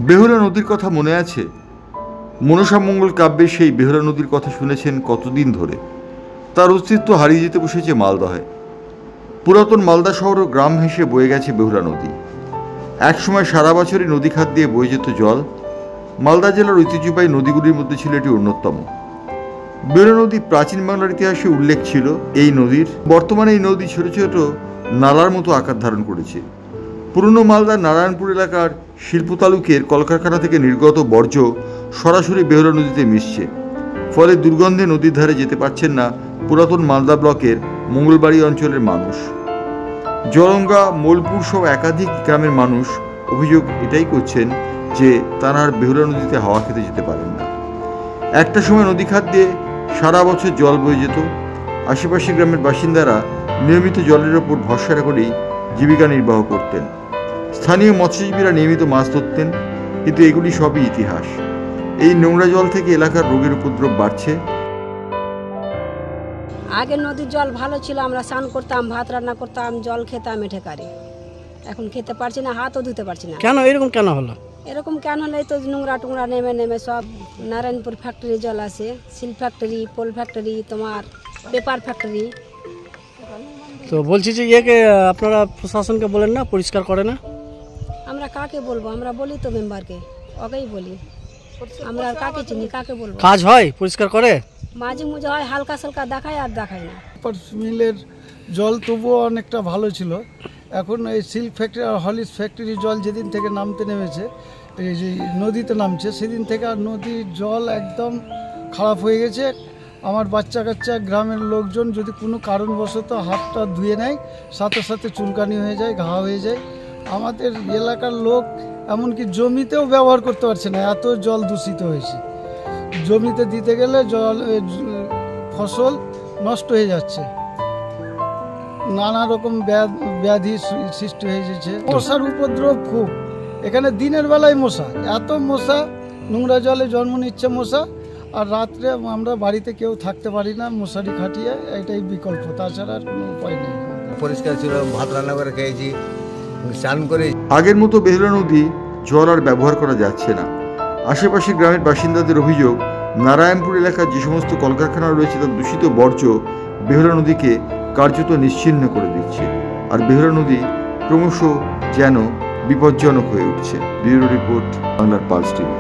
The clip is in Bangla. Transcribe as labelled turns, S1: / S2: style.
S1: বেহুলা নদীর কথা মনে আছে? মনসা মঙ্গল কাব্যে সেই বেহুলা নদীর কথা শুনেছেন কতদিন ধরে। তার অস্তিত্ব হারিয়ে যেতে বসেছে মালদহে। পুরাতন মালদা শহর ও গ্রাম হেসে বয়ে গেছে বেহুলা নদী। একসময় সারা বছরই নদী খাত দিয়ে বয়ে যেত জল। মালদা জেলার ঐতিহ্যবাহী নদীগুলির মধ্যে ছিল এটি অন্যতম। বেহুলা নদী প্রাচীন বাংলার ইতিহাসে উল্লেখ ছিল এই নদীর। বর্তমানে এই নদী ছোট ছোট নালার মতো আকার ধারণ করেছে। পুরনো মালদার নারায়ণপুর এলাকার শিল্প তালুকের কলকারখানা থেকে নির্গত বর্জ্য সরাসরি বেহুলা নদীতে মিশছে। ফলে দুর্গন্ধে নদীর ধারে যেতে পারছেন না পুরাতন মালদা ব্লকের মঙ্গলবাড়ি অঞ্চলের মানুষ। জলঙ্গা, মোলপুর সহ একাধিক গ্রামের মানুষ অভিযোগ এটাই করছেন যে তারা আর বেহুলা নদীতে হাওয়া খেতে যেতে পারেন না। একটা সময় নদী খাত দিয়ে সারা বছর জল বয়ে যেত। আশেপাশের গ্রামের বাসিন্দারা নিয়মিত জলের ওপর ভরসা করেই জীবিকা নির্বাহ করতেন। স্থানীয় মৎস্যজীবীরা নিয়মিত মাছ ধরতেন, কিন্তু এগুলি সবই ইতিহাস। এই নোংরা জল থেকে এলাকার রোগের উপদ্রব বাড়ছে।
S2: আগে নদীর জল ভালো ছিল, আমরা স্নান করতাম, ভাত রান্না করতাম, জল খেতাম এঠে কারে। এখন খেতে পারছি না, হাতও ধুতে পারছি না।
S3: কেন এরকম কেন হলো?
S2: এরকম কেন হলে তো নোংরা টুংরা নেমে নেমে সব নারায়ণপুর ফ্যাক্টরি জল আসে, সিল ফ্যাক্টরি, পোল ফ্যাক্টরি, তোমার পেপার ফ্যাক্টরি।
S3: তো বলছি যে ইয়েকে আপনারা প্রশাসনকে বলেন না, পরিষ্কার করে না?
S2: আমরা কাকে বলবো? আমরা বলি তো মেম্বারকে, ওকেই বলি। আমরা আর কাকে চিনি, কাকে বলবো?
S3: কাজ হয়, পরিষ্কার করে?
S2: মাঝে মুঝে হয়, হালকা সালকা দেখায় আর দেখায় না।
S4: মিলের জল তবুও অনেকটা ভালো ছিল। এখন এই সিল্ক ফ্যাক্টরি আর হলিস ফ্যাক্টরির জল যেদিন থেকে নামতে নেমেছে, এই যে নদীতে নামছে, সেদিন থেকে আর নদীর জল একদম খারাপ হয়ে গেছে। আমার বাচ্চা কাচ্চা গ্রামের লোকজন যদি কোনো কারণবশত হাতটা ধুয়ে নেয়, সাথে সাথে চুলকানি হয়ে যায়, ঘা হয়ে যায়। আমাদের এলাকার লোক এমনকি জমিতেও ব্যবহার করতে পারছে না, এত জল দূষিত হয়েছে। জমিতে দিতে গেলে জল ফসল নষ্ট হয়ে যাচ্ছে, নানা রকম ব্যাধি সৃষ্টি হয়ে যাচ্ছে। মশার উপদ্রব খুব, এখানে দিনের বেলায় মশা, এত মশা, নোংরা জলে জন্ম নিচ্ছে মশা। আর রাত্রে আমরা বাড়িতে কেউ থাকতে পারি না, মশারি খাটিয়ে, এটাই বিকল্প, তাছাড়া আর কোনো উপায় নেই।
S5: পরিষ্কার ছিল, ভাত রান্না করে খেয়েছি, স্নান করে।
S1: আগের মতো বেহুলা নদী জল আর ব্যবহার করা যাচ্ছে না। আশেপাশের গ্রামের বাসিন্দাদের অভিযোগ, নারায়ণপুর এলাকার যে সমস্ত কলকারখানা রয়েছে তার দূষিত বর্জ্য বেহুলা নদীকে কার্যত নিশ্চিহ্ন করে দিচ্ছে। আর বেহুলা নদী ক্রমশ যেন বিপজ্জনক হয়ে উঠছে। ব্যুরো রিপোর্ট, বাংলার পালস টিভি।